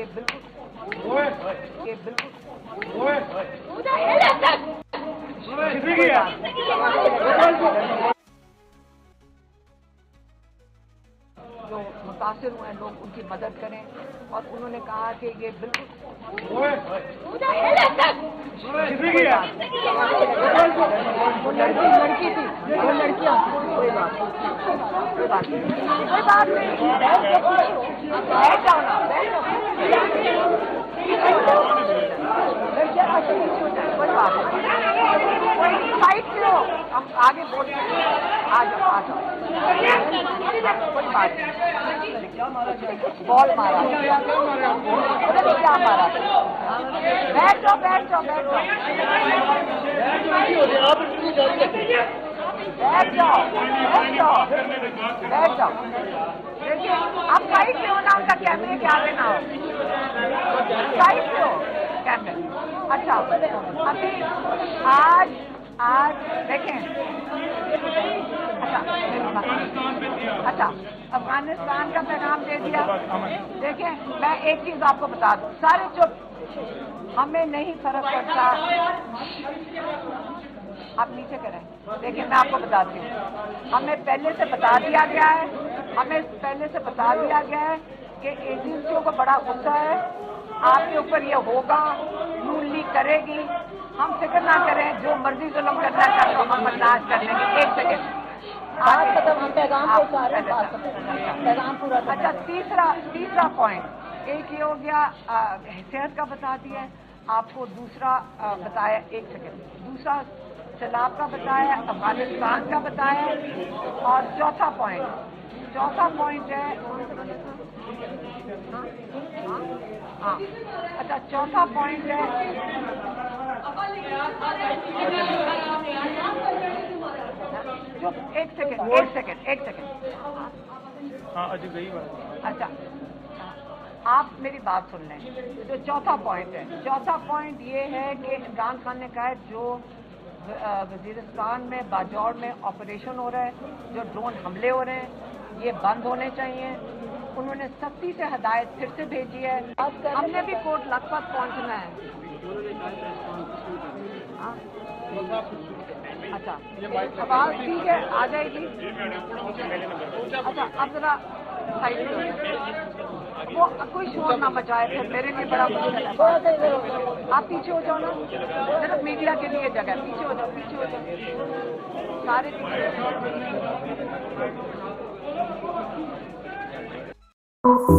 ये बिल्कुल जो मुतासिर हुए लोग उनकी मदद करें और उन्होंने कहा कि ये बिल्कुल वो लड़की थी वो लड़कियां कोई बात नहीं बैठ जाओ ना कोई बात फाइट करो हम आगे बोलते हैं आ जाओ कोई बात नहीं बॉल मारा क्या मारा बैठ जाओ देखिए आप साइड पे हो ना उनका कैमरे के आगे ना हो साइड पे हो कैमरे अच्छा अभी आज देखें अच्छा अफगानिस्तान का पैगाम दे दिया देखें मैं एक चीज आपको बता दूं सारे चुप हमें नहीं फर्क पड़ता आप नीचे करें देखिए मैं आपको बताती हूँ हमें पहले से बता दिया गया है कि एजेंसियों को बड़ा गुस्सा है आपके ऊपर ये होगा नून लीग करेगी हम फिक्र ना करें जो मर्जी जुल्म करना चाहते हो हम बर्दाश्त कर लेंगे एक सेकेंड हम पैगाम पूरा अच्छा तीसरा पॉइंट एक ये हो गया सेहत का बता दिया आपको दूसरा बताया एक सेकेंड दूसरा सैलाब का बताया अफगानिस्तान का बताया और चौथा पॉइंट है हाँ अच्छा चौथा पॉइंट है एक सेकेंड हाँ अजी गई बात अच्छा आप मेरी बात सुन लें जो चौथा पॉइंट ये है कि इमरान खान ने कहा है जो वजीरिस्तान में बाजौर में ऑपरेशन हो रहा है जो ड्रोन हमले हो रहे हैं ये बंद होने चाहिए उन्होंने सख्ती से हदायत फिर से भेजी है हमने भी कोर्ट लखपत पहुंचना है अच्छा आवाज ठीक है आ जाएगी अच्छा अब जरा वो कोई शोर ना मचाए फिर मेरे लिए बड़ा मुश्किल है आप पीछे हो जाओ ना सिर्फ मीडिया के लिए जगह पीछे हो जाओ सारे पीछे